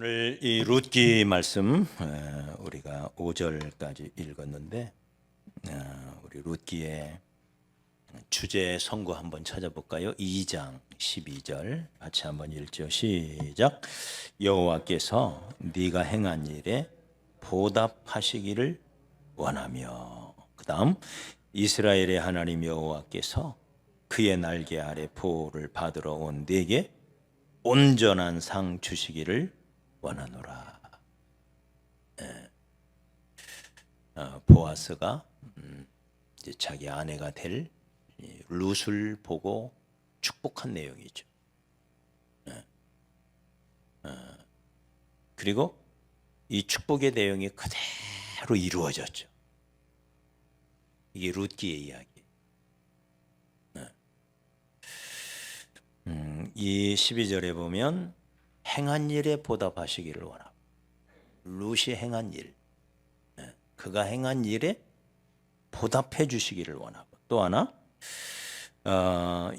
오늘 이 룻기 말씀 우리가 5절까지 읽었는데 우리 룻기의 주제 선고 한번 찾아볼까요? 2장 12절 같이 한번 읽죠. 시작. 여호와께서 네가 행한 일에 보답하시기를 원하며, 그 다음 이스라엘의 하나님 여호와께서 그의 날개 아래 보호를 받으러 온 네게 온전한 상 주시기를 원하노라. 보아스가 이제 자기 아내가 될 룻을 보고 축복한 내용이죠. 그리고 이 축복의 내용이 그대로 이루어졌죠. 이게 룻기의 이야기. 이 12절에 보면 행한 일에 보답하시기를 원하고, 룻이 행한 일, 그가 행한 일에 보답해 주시기를 원하고, 또 하나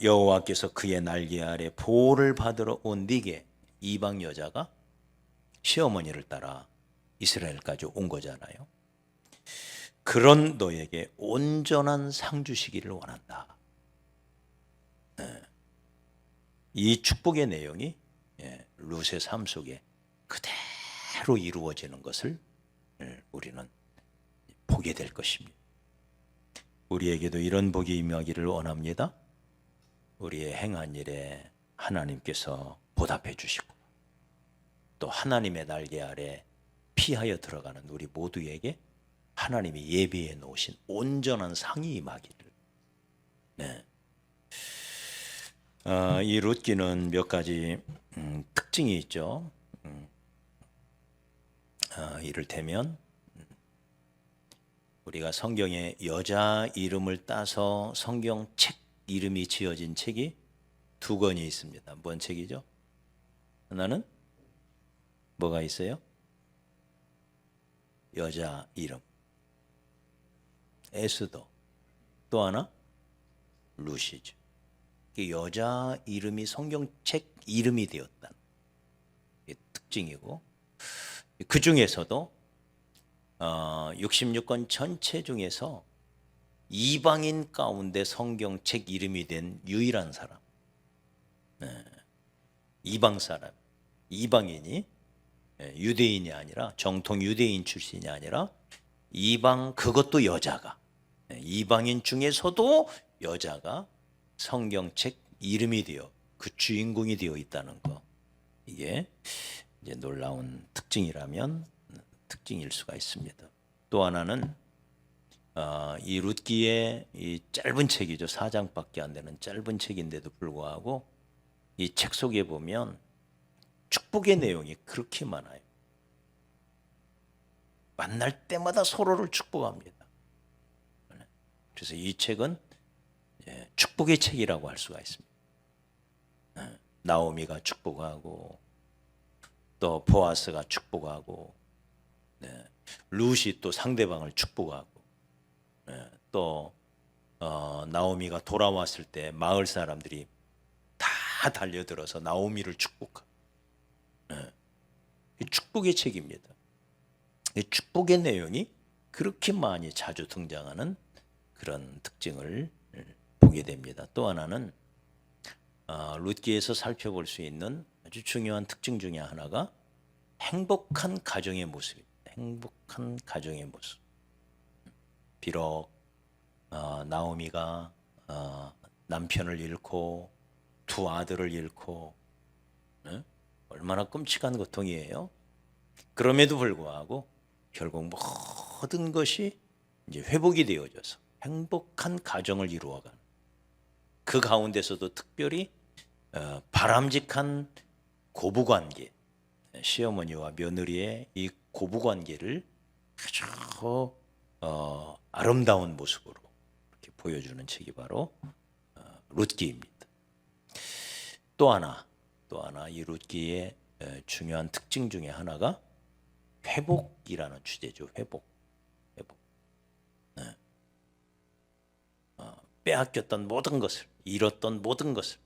여호와께서 그의 날개 아래 보호를 받으러 온 네게, 이방 여자가 시어머니를 따라 이스라엘까지 온 거잖아요. 그런 너에게 온전한 상 주시기를 원한다. 이 축복의 내용이 룻의 삶 속에 그대로 이루어지는 것을 우리는 보게 될 것입니다. 우리에게도 이런 복이 임하기를 원합니다. 우리의 행한 일에 하나님께서 보답해 주시고, 또 하나님의 날개 아래 피하여 들어가는 우리 모두에게 하나님이 예비해 놓으신 온전한 상이 임하기를. 이 룻기는 몇 가지 특징이 있죠. 이를테면 우리가 성경에 여자 이름을 따서 성경책 이름이 지어진 책이 두 권이 있습니다. 뭔 책이죠? 하나는 뭐가 있어요? 여자 이름, 에스더. 또 하나 룻이죠. 여자 이름이 성경책 이름이 되었다는 특징이고, 그 중에서도 66권 전체 중에서 이방인 가운데 성경책 이름이 된 유일한 사람, 이방 사람, 이방인이 유대인이 아니라, 정통 유대인 출신이 아니라 이방, 그것도 여자가, 이방인 중에서도 여자가 성경책 이름이 되어 그 주인공이 되어 있다는 거, 이게 이제 놀라운 특징이라면 특징일 수가 있습니다. 또 하나는 이 룻기의 이 짧은 책이죠. 4장밖에 안 되는 짧은 책인데도 불구하고 이 책 속에 보면 축복의 내용이 그렇게 많아요. 만날 때마다 서로를 축복합니다. 그래서 이 책은 축복의 책이라고 할 수가 있습니다. 나오미가 축복하고, 또 보아스가 축복하고, 룻이 또 상대방을 축복하고, 또 나오미가 돌아왔을 때 마을 사람들이 다 달려들어서 나오미를 축복하고, 축복의 책입니다. 축복의 내용이 그렇게 많이 자주 등장하는 그런 특징을 보게 됩니다. 또 하나는 룻기에서 살펴볼 수 있는 아주 중요한 특징 중에 하나가 행복한 가정의 모습입니다. 행복한 가정의 모습. 비록 나오미가 남편을 잃고 두 아들을 잃고, 얼마나 끔찍한 고통이에요. 그럼에도 불구하고 결국 모든 것이 이제 회복이 되어져서 행복한 가정을 이루어가는, 그 가운데서도 특별히 바람직한 고부관계, 시어머니와 며느리의 이 고부관계를 아주 아름다운 모습으로 이렇게 보여주는 책이 바로 룻기입니다. 또 하나 이 룻기의 중요한 특징 중에 하나가 회복이라는 주제죠. 회복. 빼앗겼던 모든 것을, 잃었던 모든 것을,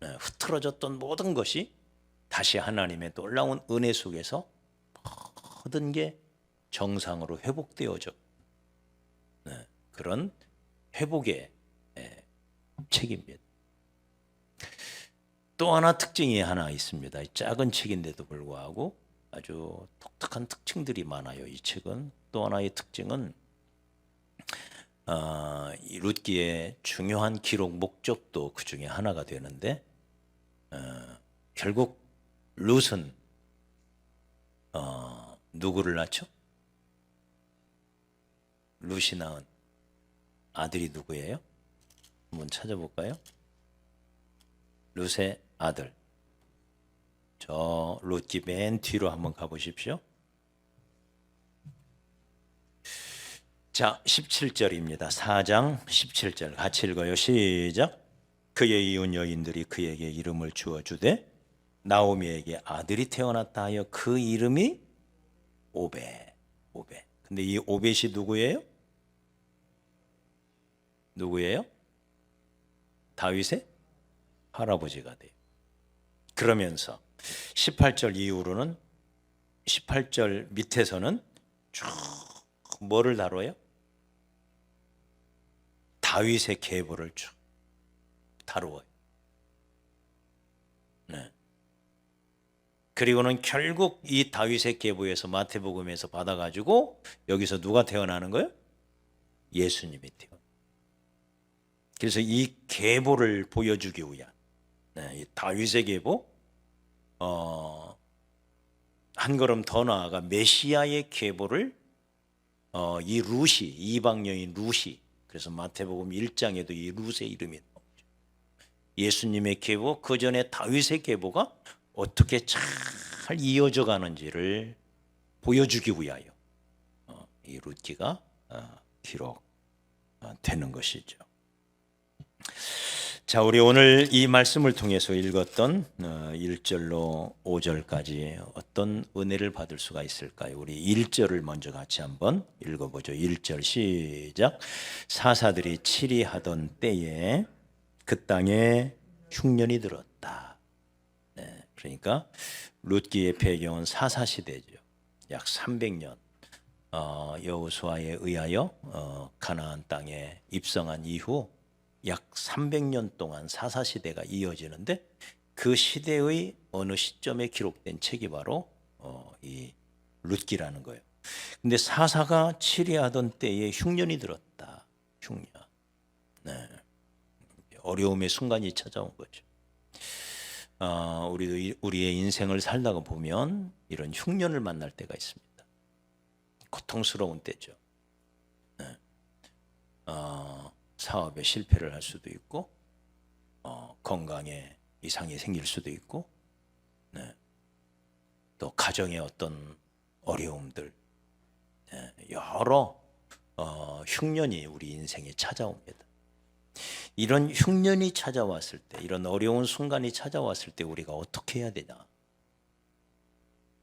흐트러졌던 모든 것이 다시 하나님의 놀라운 은혜 속에서 모든 게 정상으로 회복되어져. 그런 회복의 책입니다. 또 하나 특징이 하나 있습니다. 작은 책인데도 불구하고 아주 독특한 특징들이 많아요. 이 책은 또 하나의 특징은 이 룻기의 중요한 기록 목적도 그 중에 하나가 되는데 결국 룻은 누구를 낳죠? 룻이 낳은 아들이 누구예요? 한번 찾아볼까요? 룻의 아들. 저 룻기 맨 뒤로 한번 가보십시오. 자, 17절입니다. 4장 17절 같이 읽어요. 시작. 그의 이웃 여인들이 그에게 이름을 주어 주되 나오미에게 아들이 태어났다 하여 그 이름이 오벳. 근데 이 오벳이 누구예요? 누구예요? 다윗의 할아버지가 돼요. 그러면서 18절 이후로는 18절 밑에서는 쭉 뭐를 다뤄요? 다윗의 계보를 쭉 다루어요. 네. 그리고는 결국 이 다윗의 계보에서 마태복음에서 받아가지고 여기서 누가 태어나는 거예요? 예수님이 태어나요. 그래서 이 계보를 보여주기 위한 이 다윗의 계보, 한 걸음 더 나아가 메시아의 계보를 이 룻이 이방 여인 룻이 그래서 마태복음 1장에도 이 룻의 이름이 나오죠. 예수님의 계보 그 전에 다윗의 계보가 어떻게 잘 이어져 가는지를 보여주기 위하여 이 룻기가 기록되는 것이죠. 자, 우리 오늘 이 말씀을 통해서 읽었던 1절로 5절까지 어떤 은혜를 받을 수가 있을까요? 우리 1절을 먼저 같이 한번 읽어보죠. 1절 시작. 사사들이 치리하던 때에 그 땅에 흉년이 들었다. 네, 그러니까 룻기의 배경은 사사시대죠. 약 300년 여호수아에 의하여 가나안 땅에 입성한 이후 약 300년 동안 사사시대가 이어지는데 그 시대의 어느 시점에 기록된 책이 바로 이 룻기라는 거예요. 근데 사사가 치리하던 때에 흉년이 들었다. 흉년. 네. 어려움의 순간이 찾아온 거죠. 우리의 인생을 살다가 보면 이런 흉년을 만날 때가 있습니다. 고통스러운 때죠. 네. 사업에 실패를 할 수도 있고 건강에 이상이 생길 수도 있고 네. 또 가정의 어떤 어려움들 네. 여러 흉년이 우리 인생에 찾아옵니다. 이런 흉년이 찾아왔을 때 이런 어려운 순간이 찾아왔을 때 우리가 어떻게 해야 되냐.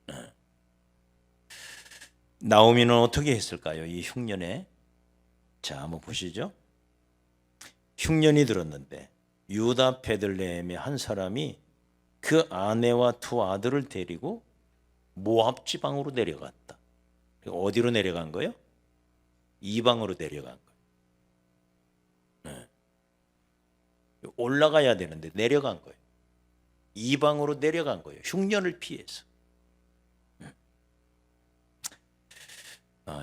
네. 나오미는 어떻게 했을까요? 이 흉년에 자 한번 보시죠. 흉년이 들었는데 유다 베들레헴의 한 사람이 그 아내와 두 아들을 데리고 모압 지방으로 내려갔다. 어디로 내려간 거예요? 이방으로 내려간 거예요. 네. 올라가야 되는데 내려간 거예요. 이방으로 내려간 거예요. 흉년을 피해서.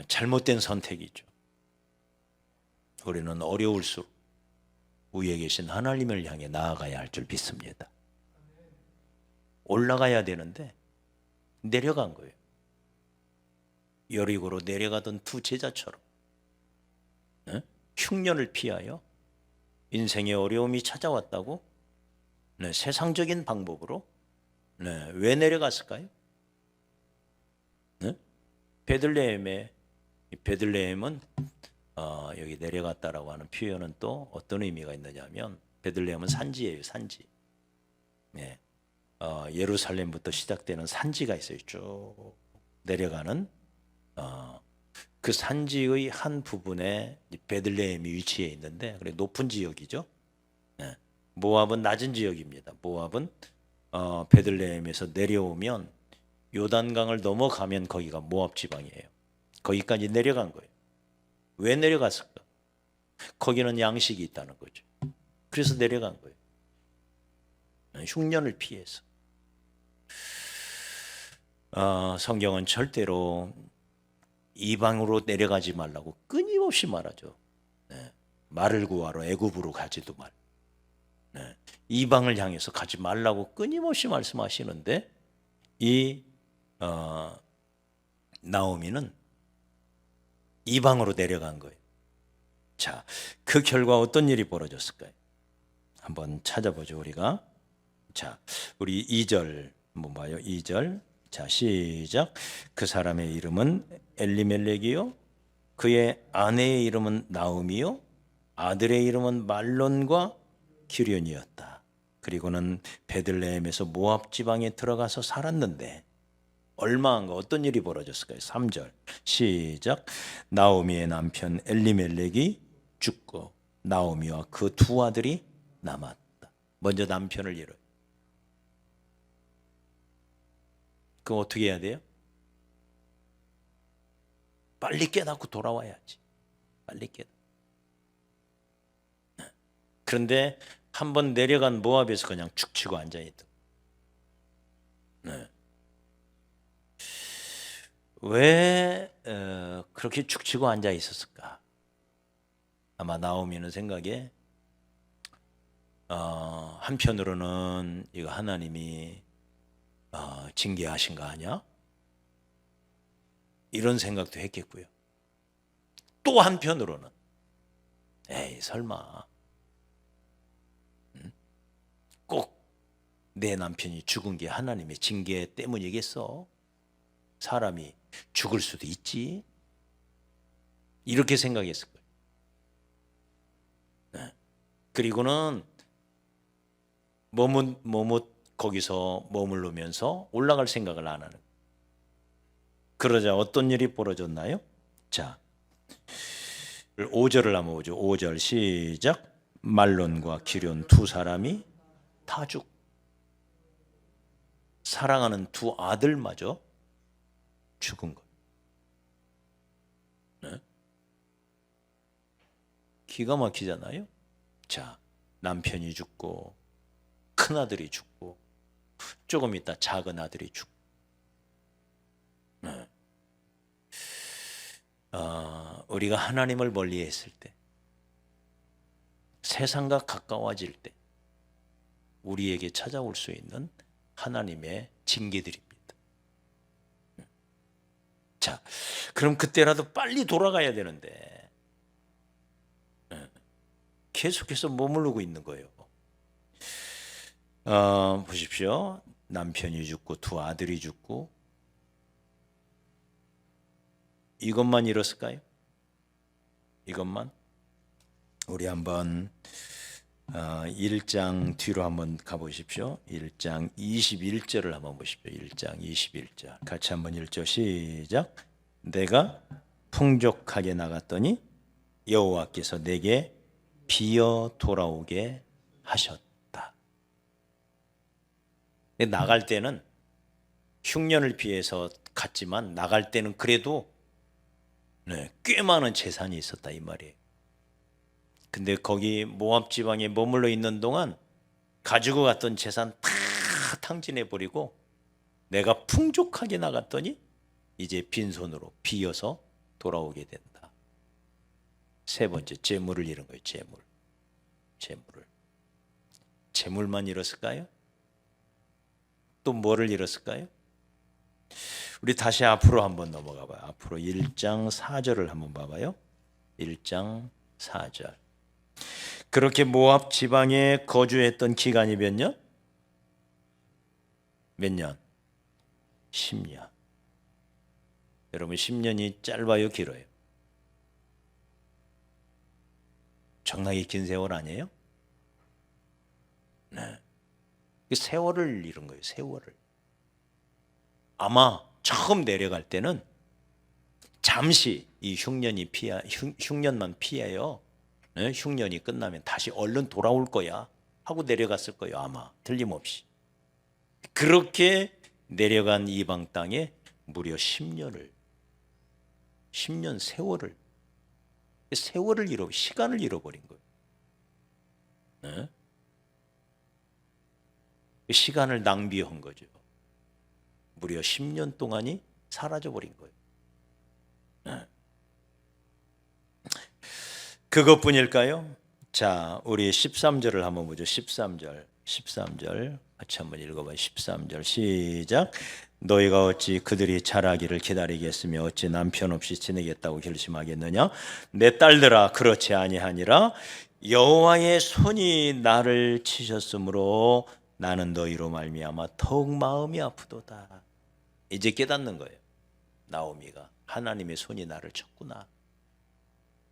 잘못된 선택이죠. 우리는 어려울수록 위에 계신 하나님을 향해 나아가야 할 줄 믿습니다. 올라가야 되는데 내려간 거예요. 여리고로 내려가던 두 제자처럼 네? 흉년을 피하여 인생의 어려움이 찾아왔다고 네, 세상적인 방법으로 네, 왜 내려갔을까요? 네? 베들레헴은 여기 내려갔다라고 하는 표현은 또 어떤 의미가 있느냐면 베들레헴은 산지예요. 산지. 네. 예루살렘부터 시작되는 산지가 있어요. 쭉 내려가는 그 산지의 한 부분에 베들레헴이 위치해 있는데 그래 높은 지역이죠. 네. 모압은 낮은 지역입니다. 모압은 베들레헴에서 내려오면 요단강을 넘어가면 거기가 모압 지방이에요. 거기까지 내려간 거예요. 왜 내려갔을까? 거기는 양식이 있다는 거죠. 그래서 내려간 거예요. 흉년을 피해서. 성경은 절대로 이방으로 내려가지 말라고 끊임없이 말하죠. 네. 말을 구하러 애굽으로 가지도 말. 네. 이방을 향해서 가지 말라고 끊임없이 말씀하시는데 이 나오미는 이방으로 내려간 거예요. 자, 그 결과 어떤 일이 벌어졌을까요? 한번 찾아보죠, 우리가. 자, 우리 2절 한번 봐요. 2절. 자, 시작. 그 사람의 이름은 엘리멜렉이요, 그의 아내의 이름은 나오미요, 아들의 이름은 말론과 기련이었다. 그리고는 베들레헴에서 모압 지방에 들어가서 살았는데 얼마 안가 어떤 일이 벌어졌을까요? 3절 시작. 나오미의 남편 엘리멜렉이 죽고 나오미와 그 두 아들이 남았다. 먼저 남편을 잃어요. 그럼 어떻게 해야 돼요? 빨리 깨닫고 돌아와야지. 빨리 깨닫. 그런데 한번 내려간 모압에서 그냥 축 치고 앉아있다. 네. 왜 그렇게 축 치고 앉아 있었을까? 아마 나오미는 생각에 한편으로는 이거 하나님이 징계하신 거 아니야? 이런 생각도 했겠고요. 또 한편으로는 에이 설마 꼭 내 남편이 죽은 게 하나님의 징계 때문이겠어? 사람이 죽을 수도 있지. 이렇게 생각했을 거예요. 네. 그리고는 머뭇 거기서 머무르면서 올라갈 생각을 안 하는 거예요. 그러자 어떤 일이 벌어졌나요? 자, 5절을 한번 보죠. 5절 시작. 말론과 기련 두 사람이 다 죽고 사랑하는 두 아들마저 죽은 것. 네? 기가 막히잖아요. 자, 남편이 죽고 큰 아들이 죽고 조금 있다 작은 아들이 죽고. 네. 우리가 하나님을 멀리했을 때, 세상과 가까워질 때 우리에게 찾아올 수 있는 하나님의 징계들입니다. 자, 그럼 그때라도 빨리 돌아가야 되는데 계속해서 머무르고 있는 거예요. 보십시오. 남편이 죽고 두 아들이 죽고 이것만 이뤘을까요? 이것만? 우리 한번 1장 뒤로 한번 가보십시오. 1장 21절을 한번 보십시오. 1장 21절 같이 한번 읽죠. 시작. 내가 풍족하게 나갔더니 여호와께서 내게 비어 돌아오게 하셨다. 나갈 때는 흉년을 피해서 갔지만 나갈 때는 그래도 꽤 많은 재산이 있었다 이 말이에요. 근데 거기 모압 지방에 머물러 있는 동안 가지고 갔던 재산 다 탕진해 버리고 내가 풍족하게 나갔더니 이제 빈손으로 비어서 돌아오게 된다. 세 번째, 재물을 잃은 거예요. 재물만 잃었을까요? 또 뭐를 잃었을까요? 우리 다시 앞으로 한번 넘어가 봐요. 앞으로 1장 4절을 한번 봐봐요. 1장 4절. 그렇게 모압 지방에 거주했던 기간이 몇 년? 몇 년? 10년. 여러분 10년이 짧아요, 길어요? 정말 긴 세월 아니에요? 네. 세월을 잃은 거예요. 세월을. 아마 처음 내려갈 때는 잠시 이 흉년만 피해요. 네? 흉년이 끝나면 다시 얼른 돌아올 거야 하고 내려갔을 거예요. 아마 틀림없이. 그렇게 내려간 이방 땅에 무려 10년 세월을 시간을 잃어버린 거예요. 네? 시간을 낭비한 거죠. 무려 10년 동안이 사라져버린 거예요. 네. 그것뿐일까요? 자, 우리 13절을 한번 보죠. 13절 같이 한번 읽어봐요. 13절 시작. 너희가 어찌 그들이 자라기를 기다리겠으며 어찌 남편 없이 지내겠다고 결심하겠느냐? 내 딸들아, 그렇지 아니하니라. 여호와의 손이 나를 치셨으므로 나는 너희로 말미암아 더욱 마음이 아프도다. 이제 깨닫는 거예요. 나오미가 하나님의 손이 나를 쳤구나.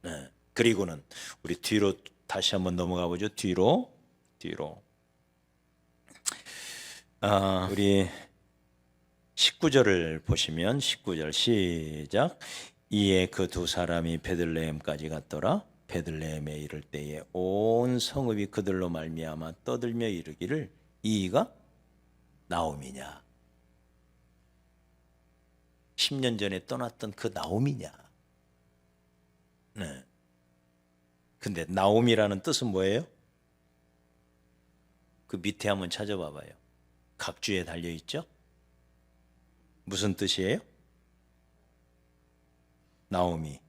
네. 그리고는 우리 뒤로 다시 한번 넘어가 보죠. 뒤로. 우리 19절을 보시면 19절 시작. 이에 그 두 사람이 베들레헴까지 갔더라. 베들레헴에 이를 때에 온 성읍이 그들로 말미암아 떠들며 이르기를 이가 나오미냐. 10년 전에 떠났던 그 나오미냐. 네. 근데 나오미라는 뜻은 뭐예요? 그 밑에 한번 찾아봐 봐요. 각주에 달려 있죠? 무슨 뜻이에요? 나오미.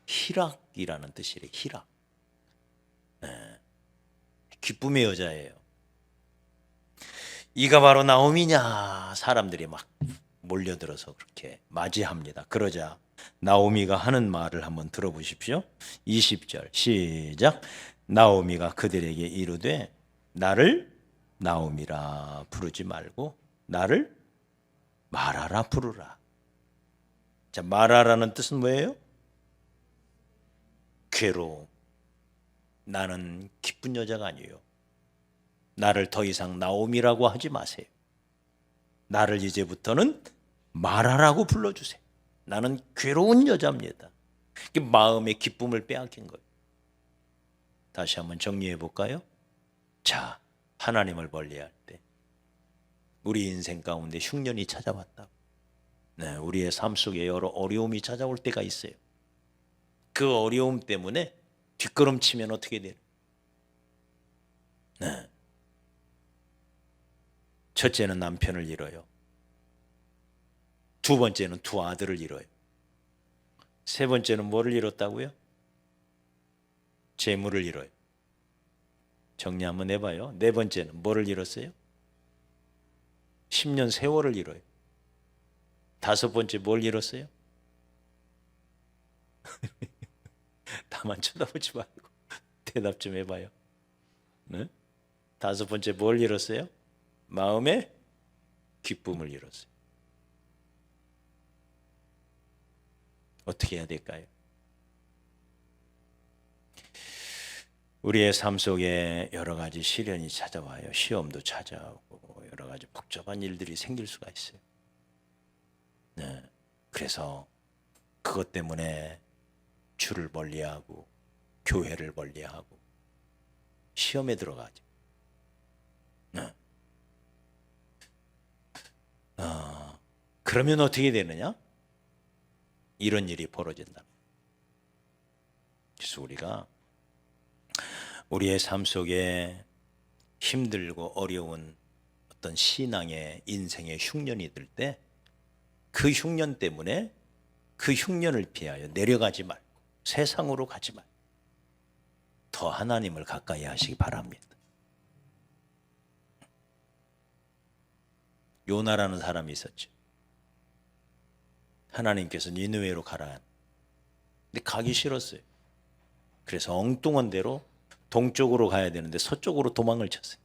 희락이라는 뜻이래요. 희락. 네. 기쁨의 여자예요. 이가 바로 나오미냐. 사람들이 막 몰려들어서 그렇게 맞이합니다. 그러자 나오미가 하는 말을 한번 들어보십시오. 20절 시작. 나오미가 그들에게 이르되 나를 나오미라 부르지 말고 나를 마라라 부르라. 자, 마라라는 뜻은 뭐예요? 괴로움. 나는 기쁜 여자가 아니에요. 나를 더 이상 나오미라고 하지 마세요. 나를 이제부터는 마라라고 불러주세요. 나는 괴로운 여자입니다. 마음의 기쁨을 빼앗긴 거예요. 다시 한번 정리해 볼까요? 자, 하나님을 멀리할 때 우리 인생 가운데 흉년이 찾아왔다. 네, 우리의 삶 속에 여러 어려움이 찾아올 때가 있어요. 그 어려움 때문에 뒷걸음치면 어떻게 돼요? 네. 첫째는 남편을 잃어요. 두 번째는 두 아들을 잃어요. 세 번째는 뭐를 잃었다고요? 재물을 잃어요. 정리 한번 해봐요. 네 번째는 뭐를 잃었어요? 10년 세월을 잃어요. 다섯 번째 뭘 잃었어요? 다만 쳐다보지 말고 대답 좀 해봐요. 네? 다섯 번째 뭘 잃었어요? 마음의 기쁨을 잃었어요. 어떻게 해야 될까요? 우리의 삶 속에 여러 가지 시련이 찾아와요. 시험도 찾아오고 여러 가지 복잡한 일들이 생길 수가 있어요. 네. 그래서 그것 때문에 주를 멀리하고 교회를 멀리하고 시험에 들어가죠. 네. 그러면 어떻게 되느냐? 이런 일이 벌어진다. 그래서 우리가 우리의 삶 속에 힘들고 어려운 어떤 신앙의 인생의 흉년이 들 때 그 흉년 때문에 그 흉년을 피하여 내려가지 말고 세상으로 가지 말고 더 하나님을 가까이 하시기 바랍니다. 요나라는 사람이 있었죠. 하나님께서 니느웨로 가라. 근데 가기 싫었어요. 그래서 엉뚱한 대로 동쪽으로 가야 되는데 서쪽으로 도망을 쳤어요.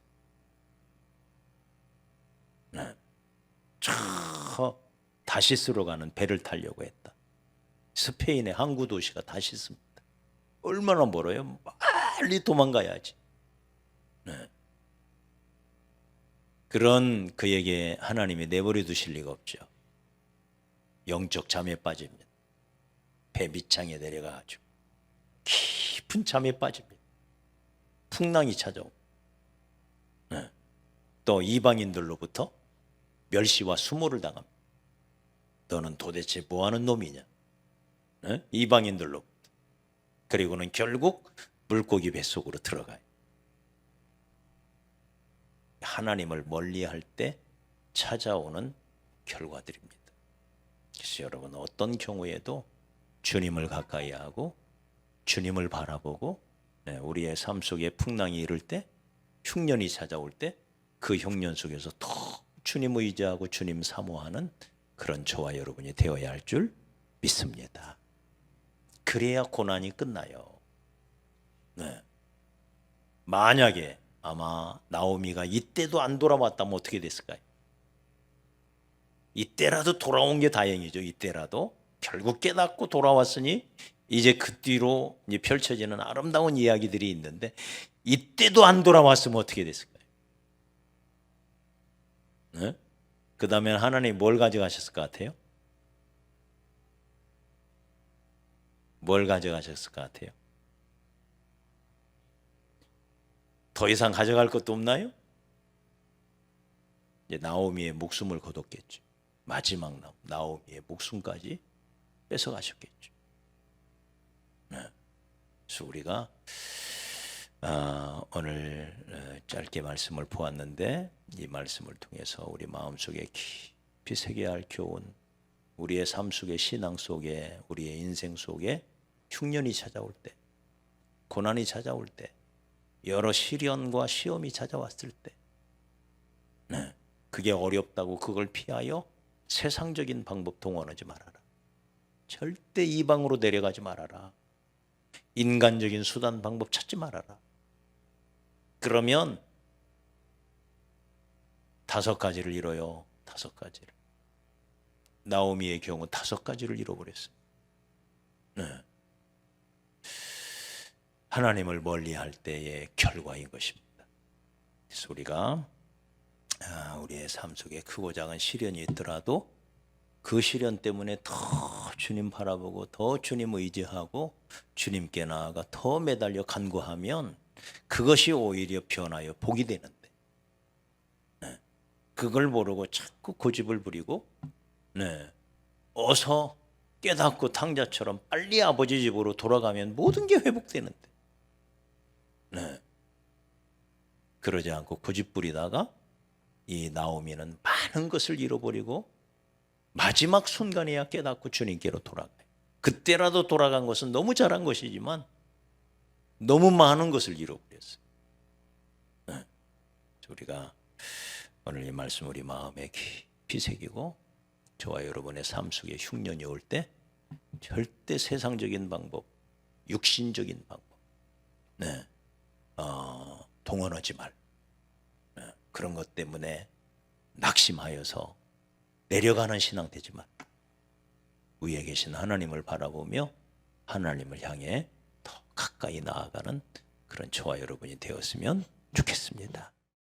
네. 저 다시스로 가는 배를 타려고 했다. 스페인의 항구 도시가 다시스입니다. 얼마나 멀어요? 빨리 도망가야지. 네. 그런 그에게 하나님이 내버려 두실 리가 없죠. 영적 잠에 빠집니다. 배 밑창에 내려가가지고 깊은 잠에 빠집니다. 풍랑이 찾아오고. 네. 또 이방인들로부터 멸시와 수모를 당합니다. 너는 도대체 뭐하는 놈이냐? 이방인들로부터. 그리고는 결국 물고기 뱃속으로 들어가요. 하나님을 멀리할 때 찾아오는 결과들입니다. 그래서 여러분 어떤 경우에도 주님을 가까이 하고 주님을 바라보고 우리의 삶 속에 풍랑이 이를 때, 흉년이 찾아올 때 그 흉년 속에서 더 주님 의지하고 주님 사모하는 그런 저와 여러분이 되어야 할 줄 믿습니다. 그래야 고난이 끝나요. 만약에 아마 나오미가 이때도 안 돌아왔다면 어떻게 됐을까요? 이때라도 돌아온 게 다행이죠. 이때라도 결국 깨닫고 돌아왔으니 이제 그 뒤로 이제 펼쳐지는 아름다운 이야기들이 있는데, 이때도 안 돌아왔으면 어떻게 됐을까요? 그 다음에 하나님이 뭘 가져가셨을 것 같아요? 뭘 가져가셨을 것 같아요? 더 이상 가져갈 것도 없나요? 이제 나오미의 목숨을 거뒀겠죠. 마지막 나오미의 목숨까지 뺏어가셨겠죠. 그래서 우리가 오늘 짧게 말씀을 보았는데, 이 말씀을 통해서 우리 마음속에 깊이 새겨야 할 교훈, 우리의 삶 속에, 신앙 속에, 우리의 인생 속에 흉년이 찾아올 때, 고난이 찾아올 때, 여러 시련과 시험이 찾아왔을 때, 그게 어렵다고 그걸 피하여 세상적인 방법 동원하지 말아라. 절대 이방으로 내려가지 말아라. 인간적인 수단 방법 찾지 말아라. 그러면 5가지를 잃어요. 5가지를. 나오미의 경우 5가지를 잃어버렸어요. 하나님을 멀리할 때의 결과인 것입니다. 그래서 우리가 우리의 삶 속에 크고 작은 시련이 있더라도 그 시련 때문에 더 주님 바라보고 더 주님 의지하고 주님께 나아가 더 매달려 간구하면 그것이 오히려 변하여 복이 되는데, 그걸 모르고 자꾸 고집을 부리고 어서 깨닫고 탕자처럼 빨리 아버지 집으로 돌아가면 모든 게 회복되는데, 그러지 않고 고집 부리다가 이 나오미는 많은 것을 잃어버리고 마지막 순간에야 깨닫고 주님께로 돌아가요. 그때라도 돌아간 것은 너무 잘한 것이지만 너무 많은 것을 잃어버렸어요. 우리가 오늘 이 말씀 우리 마음에 깊이 새기고, 저와 여러분의 삶 속에 흉년이 올 때 절대 세상적인 방법, 육신적인 방법 동원하지 말. 그런 것 때문에 낙심하여서 내려가는 신앙 되지 말. 위에 계신 하나님을 바라보며 하나님을 향해 더 가까이 나아가는 그런 저와 여러분이 되었으면 좋겠습니다.